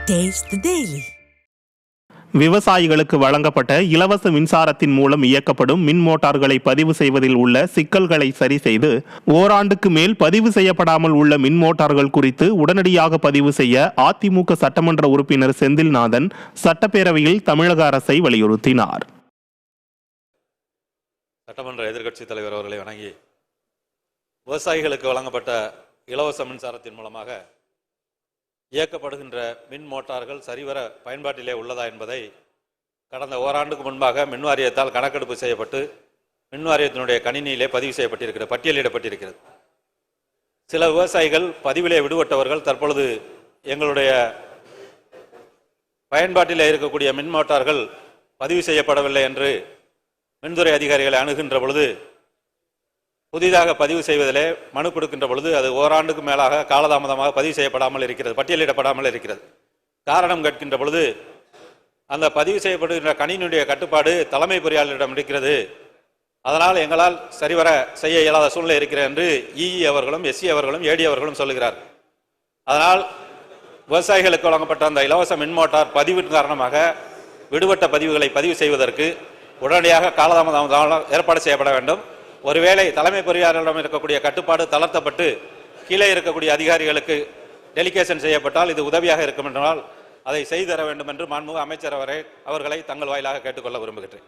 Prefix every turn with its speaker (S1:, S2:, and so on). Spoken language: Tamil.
S1: Taste the Daily.
S2: விவசாயிகளுக்கு வழங்கப்பட்ட இலவச மின்சாரத்தின் மூலம் இயக்கப்படும் மின் மோட்டார்களை பதிவு செய்வதில் உள்ள சிக்கல்களை சரி செய்து ஓராண்டுக்கு மேல் பதிவு செய்யப்படாமல் உள்ள மின் மோட்டார்கள் குறித்து உடனடியாக பதிவு செய்ய அதிமுக சட்டமன்ற உறுப்பினர் செந்தில்நாதன் சட்டப்பேரவையில் தமிழக அரசை வலியுறுத்தினார்.
S3: சட்டமன்ற எதிர்க்கட்சித் தலைவர் அவர்களை வணங்கி, விவசாயிகளுக்கு வழங்கப்பட்ட இலவச மின்சாரத்தின் மூலமாக இயக்கப்படுகின்ற மின் மோட்டார்கள் சரிவர பயன்பாட்டிலே உள்ளதா என்பதை கடந்த ஓராண்டுக்கு முன்பாக மின் வாரியத்தால் கணக்கெடுப்பு செய்யப்பட்டு மின் வாரியத்தினுடைய கணினியிலே பதிவு செய்யப்பட்டிருக்கிறது, பட்டியலிடப்பட்டிருக்கிறது. சில விவசாயிகள் பதிவிலே விடுபட்டவர்கள் தற்பொழுது எங்களுடைய பயன்பாட்டிலே இருக்கக்கூடிய மின் மோட்டார்கள் பதிவு செய்யப்படவில்லை என்று மின்துறை அதிகாரிகளை அணுகின்ற பொழுது, புதிதாக பதிவு செய்வதிலே மனு கொடுக்கின்ற பொழுது அது ஓராண்டுக்கு மேலாக காலதாமதமாக பதிவு செய்யப்படாமல் இருக்கிறது, பட்டியலிடப்படாமல் இருக்கிறது. காரணம் கேட்கின்ற பொழுது, அந்த பதிவு செய்யப்படுகின்ற கணினியுடைய கட்டுப்பாடு தலைமை பொறியாளரிடம் இருக்கிறது, அதனால் எங்களால் சரிவர செய்ய இயலாத சூழ்நிலை இருக்கிறது என்று இஇ அவர்களும் எஸ்சி அவர்களும் ஏடி அவர்களும் சொல்லுகிறார். அதனால் விவசாயிகளுக்கு வழங்கப்பட்ட அந்த இலவச மின் மோட்டார் பதிவின் காரணமாக விடுபட்ட பதிவுகளை பதிவு செய்வதற்கு உடனடியாக காலதாமதம் ஏற்பாடு செய்யப்பட வேண்டும். ஒருவேளை தலைமை பொறியாளரிடம் இருக்கக்கூடிய கட்டுப்பாடு தளர்த்தப்பட்டு கீழே இருக்கக்கூடிய அதிகாரிகளுக்கு டெலிகேஷன் செய்யப்பட்டால் இது உதவியாக இருக்கும் என்றால் அதை செய்து தர வேண்டும் என்று மாண்புமிகு அமைச்சர் அவர்களை தங்கள் வாயிலாக கேட்டுக்கொள்ள விரும்புகிறேன்.